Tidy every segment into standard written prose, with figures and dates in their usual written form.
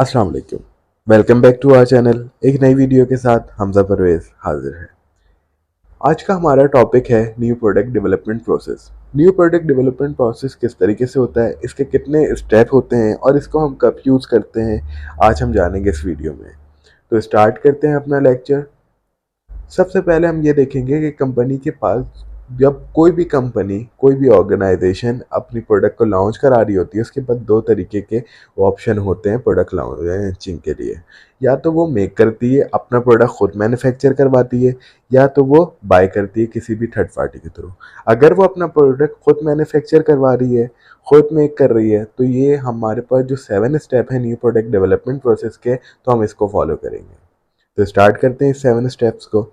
अस्सलाम वालेकुम। Welcome back to our channel. एक नई वीडियो के साथ हमजा परवेज हाजिर है। आज का हमारा टॉपिक है new product development process. New product development process किस तरीके से होता है, इसके कितने स्टेप होते हैं और इसको हम कब यूज़ करते हैं, आज हम जानेंगे इस वीडियो में। तो स्टार्ट करते हैं अपना लेक्चर। सबसे पहले हम ये देखेंगे कि कंपनी के पास जब कोई भी कंपनी, कोई भी ऑर्गेनाइजेशन अपनी प्रोडक्ट को लॉन्च करा रही होती है, उसके पास दो तरीके के ऑप्शन होते हैं प्रोडक्ट लॉन्चिंग के लिए। या तो वो मेक करती है, अपना प्रोडक्ट खुद मैन्युफैक्चर करवाती है, या तो वो बाय करती है किसी भी थर्ड पार्टी के थ्रू। अगर वो अपना प्रोडक्ट खुद मैन्युफैक्चर करवा रही है, खुद मेक कर रही है, तो ये हमारे पास जो 7 स्टेप है न्यू प्रोडक्ट डेवलपमेंट प्रोसेस के, तो हम इसको फॉलो करेंगे। तो स्टार्ट करते हैं इस 7 स्टेप्स को।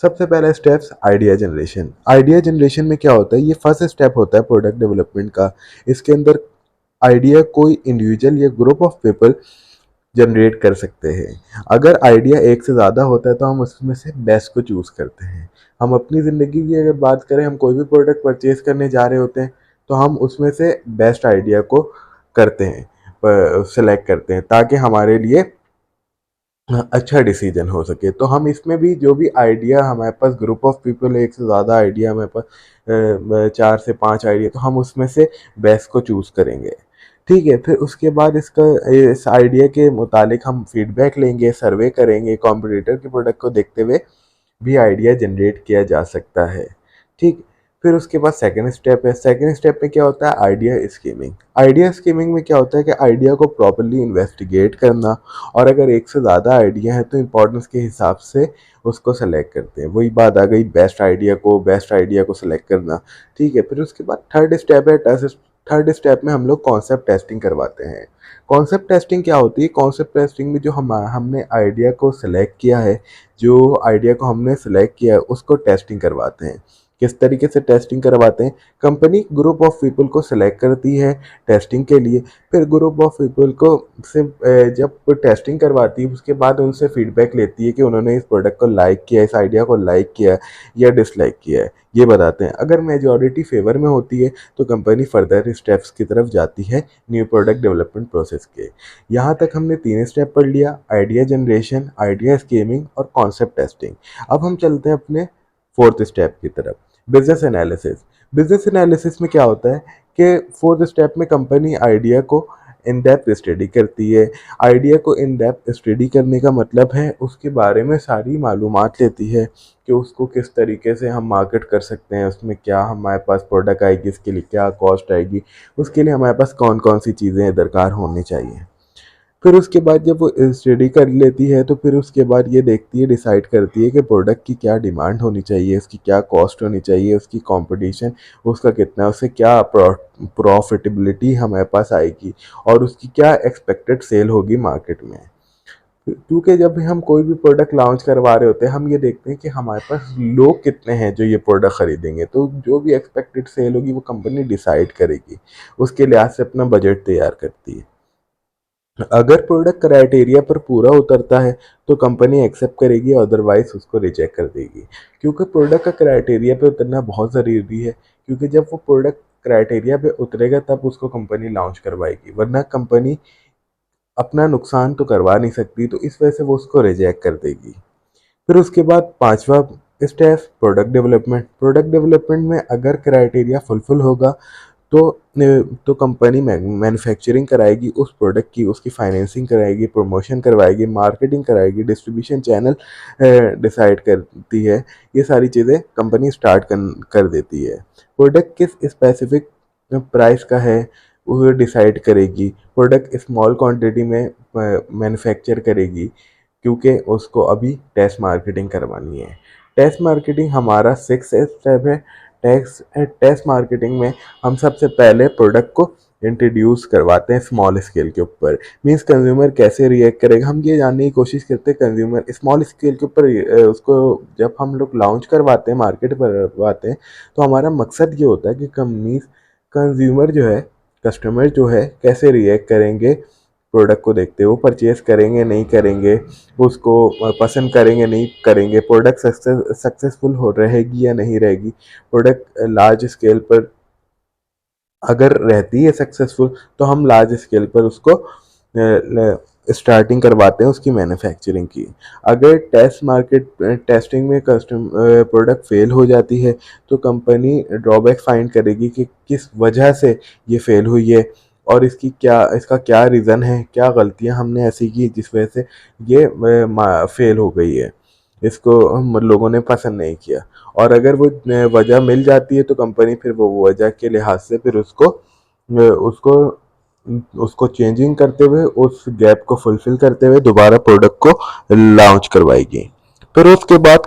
सबसे पहला steps idea generation. Idea generation में क्या होता है, ये फर्स्ट स्टेप होता है प्रोडक्ट डेवलपमेंट का। इसके अंदर आइडिया कोई इंडिविजुअल या ग्रुप ऑफ पीपल जनरेट कर सकते हैं। अगर आइडिया एक से ज़्यादा होता है तो हम उसमें से बेस्ट को चूज़ करते हैं। हम अपनी ज़िंदगी की अगर बात करें, हम कोई भी प्रोडक्ट परचेज करने जा रहे होते हैं तो हम उसमें से बेस्ट आइडिया को करते हैं, सेलेक्ट करते हैं, ताकि हमारे लिए अच्छा डिसीजन हो सके। तो हम इसमें भी जो भी आइडिया हमारे पास, ग्रुप ऑफ पीपल, एक से ज़्यादा आइडिया हमारे पास, 4 से 5 आइडिया, तो हम उसमें से बेस्ट को चूज़ करेंगे। ठीक है, फिर उसके बाद इस आइडिया के मुतालिक हम फीडबैक लेंगे, सर्वे करेंगे, कॉम्पिटिटर के प्रोडक्ट को देखते हुए भी आइडिया जनरेट किया जा सकता है। ठीक। फिर उसके बाद सेकंड स्टेप है। सेकंड स्टेप में क्या होता है, आइडिया स्कीमिंग। आइडिया स्कीमिंग में क्या होता है कि आइडिया को प्रॉपर्ली इन्वेस्टिगेट करना, और अगर एक से ज़्यादा आइडिया है तो इम्पोर्टेंस के हिसाब से उसको सेलेक्ट करते हैं। वही बात आ गई बेस्ट आइडिया को सेलेक्ट करना। ठीक है, फिर उसके बाद थर्ड स्टेप है। थर्ड स्टेप में हम लोग कॉन्सेप्ट टेस्टिंग करवाते हैं। कॉन्सेप्ट टेस्टिंग क्या होती है, कॉन्सेप्ट टेस्टिंग में जो हमने आइडिया को सिलेक्ट किया है, जो आइडिया को हमने सेलेक्ट किया है उसको टेस्टिंग करवाते हैं। किस तरीके से टेस्टिंग करवाते हैं, कंपनी ग्रुप ऑफ पीपल को सिलेक्ट करती है टेस्टिंग के लिए। फिर ग्रुप ऑफ पीपल को जब टेस्टिंग करवाती है, उसके बाद उनसे फीडबैक लेती है कि उन्होंने इस प्रोडक्ट को लाइक किया, इस आइडिया को लाइक किया या डिसलाइक किया है, ये बताते हैं। अगर मेजॉरिटी फेवर में होती है तो कंपनी फर्दर स्टेप्स की तरफ जाती है न्यू प्रोडक्ट डेवलपमेंट प्रोसेस के। यहाँ तक हमने 3 स्टेप पढ़ लिया, आइडिया जनरेशन, आइडिया स्कीमिंग और कॉन्सेप्ट टेस्टिंग। अब हम चलते हैं अपने फोर्थ स्टेप की तरफ, बिजनेस एनालिसिस। बिजनेस एनालिसिस में क्या होता है कि फोर्थ स्टेप में कंपनी आइडिया को इन डेप्थ स्टडी करती है। आइडिया को इन डेप्थ स्टडी करने का मतलब है उसके बारे में सारी मालूमात लेती है कि उसको किस तरीके से हम मार्केट कर सकते हैं, उसमें क्या हमारे पास प्रोडक्ट आएगी, इसके लिए क्या कॉस्ट आएगी, उसके लिए हमारे पास कौन कौन सी चीज़ें दरकार होनी चाहिए। फिर उसके बाद जब वो स्टडी कर लेती है तो फिर उसके बाद ये देखती है, डिसाइड करती है कि प्रोडक्ट की क्या डिमांड होनी चाहिए, उसकी क्या कॉस्ट होनी चाहिए, उसकी कंपटीशन उसका कितना, उससे क्या प्रॉफिटेबिलिटी हमारे पास आएगी और उसकी क्या एक्सपेक्टेड सेल होगी मार्केट में। क्योंकि जब भी हम कोई भी प्रोडक्ट लॉन्च करवा रहे होते हैं, हम ये देखते हैं कि हमारे पास लोग कितने हैं जो ये प्रोडक्ट खरीदेंगे, तो जो भी एक्सपेक्टेड सेल होगी वो कंपनी डिसाइड करेगी, उसके लिहाज से अपना बजट तैयार करती है। अगर प्रोडक्ट क्राइटेरिया पर पूरा उतरता है तो कंपनी एक्सेप्ट करेगी, अदरवाइज उसको रिजेक्ट कर देगी। क्योंकि प्रोडक्ट का क्राइटेरिया पे उतरना बहुत ज़रूरी है, क्योंकि जब वो प्रोडक्ट क्राइटेरिया पे उतरेगा तब उसको कंपनी लॉन्च करवाएगी, वरना कंपनी अपना नुकसान तो करवा नहीं सकती, तो इस वजह से वो उसको रिजेक्ट कर देगी। फिर उसके बाद पांचवा step, product development. Product development में अगर क्राइटेरिया फुलफिल होगा तो तो कंपनी मैन्युफैक्चरिंग कराएगी उस प्रोडक्ट की, उसकी फाइनेंसिंग कराएगी, प्रमोशन करवाएगी, मार्केटिंग कराएगी, डिस्ट्रीब्यूशन चैनल डिसाइड करती है। ये सारी चीज़ें कंपनी स्टार्ट कर देती है। प्रोडक्ट किस स्पेसिफिक प्राइस का है वो डिसाइड करेगी। प्रोडक्ट स्मॉल क्वांटिटी में मैन्युफैक्चर करेगी, क्योंकि उसको अभी टेस्ट मार्केटिंग करवानी है। टेस्ट मार्केटिंग हमारा 6 स्टेप है। टेस्ट मार्केटिंग में हम सबसे पहले प्रोडक्ट को इंट्रोड्यूस करवाते हैं स्मॉल स्केल के ऊपर। मींस कंज्यूमर कैसे रिएक्ट करेगा, हम ये जानने की कोशिश करते हैं कंज्यूमर स्मॉल स्केल के ऊपर उसको जब हम लोग लॉन्च करवाते हैं, मार्केट पर करवाते हैं, तो हमारा मकसद ये होता है कि कंज्यूमर जो है, कस्टमर जो है, कैसे रिएक्ट करेंगे प्रोडक्ट को देखते हो, परचेज करेंगे नहीं करेंगे, उसको पसंद करेंगे नहीं करेंगे, प्रोडक्ट सक्सेसफुल हो रहेगी या नहीं रहेगी। प्रोडक्ट लार्ज स्केल पर अगर रहती है सक्सेसफुल तो हम लार्ज स्केल पर उसको स्टार्टिंग करवाते हैं उसकी मैन्युफैक्चरिंग की। अगर टेस्टिंग में कस्टम प्रोडक्ट फेल हो जाती है तो कंपनी ड्रॉबैक फाइंड करेगी कि किस वजह से ये फेल हुई है और इसका क्या रीज़न है, क्या गलतियां हमने ऐसी की जिस वजह से ये फेल हो गई है, इसको हम लोगों ने पसंद नहीं किया। और अगर वो वजह मिल जाती है तो कंपनी फिर वो वजह के लिहाज से फिर उसको उसको चेंजिंग करते हुए, उस गैप को फुलफिल करते हुए दोबारा प्रोडक्ट को लॉन्च करवाएगी। फिर उसके बाद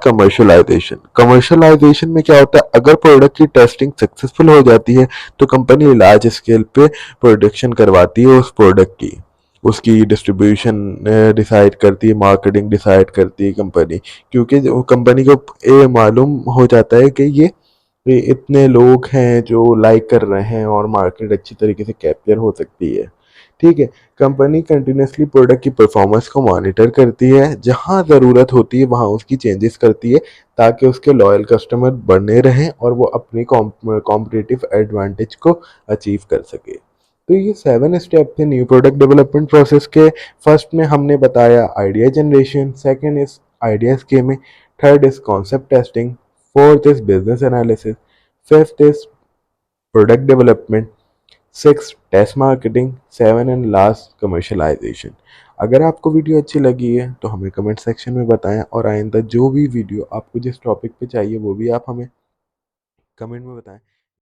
कमर्शलाइजेशन में क्या होता है, अगर प्रोडक्ट की टेस्टिंग सक्सेसफुल हो जाती है तो कंपनी लार्ज स्केल पे प्रोडक्शन करवाती है उस प्रोडक्ट की, उसकी डिस्ट्रीब्यूशन डिसाइड करती है, मार्केटिंग डिसाइड करती है कंपनी, क्योंकि कंपनी को ये मालूम हो जाता है कि ये इतने लोग हैं जो लाइक कर रहे हैं और मार्केट अच्छी तरीके से कैप्चर हो सकती है। ठीक है। कंपनी कंटिन्यूसली प्रोडक्ट की परफॉर्मेंस को मॉनिटर करती है, जहां ज़रूरत होती है वहां उसकी चेंजेस करती है ताकि उसके लॉयल कस्टमर बने रहें और वो अपनी कॉम्पिटिटिव एडवांटेज को अचीव कर सके। तो ये 7 स्टेप थे न्यू प्रोडक्ट डेवलपमेंट प्रोसेस के। फर्स्ट में हमने बताया idea generation, second is idea screening, third is concept testing, fourth is business analysis, fifth is product development, six test marketing, seven and last commercialisation. अगर आपको video अच्छी लगी है तो हमें कमेंट सेक्शन में बताएं और आइंदा जो भी वीडियो आपको जिस टॉपिक पे चाहिए वो भी आप हमें कमेंट में बताएं।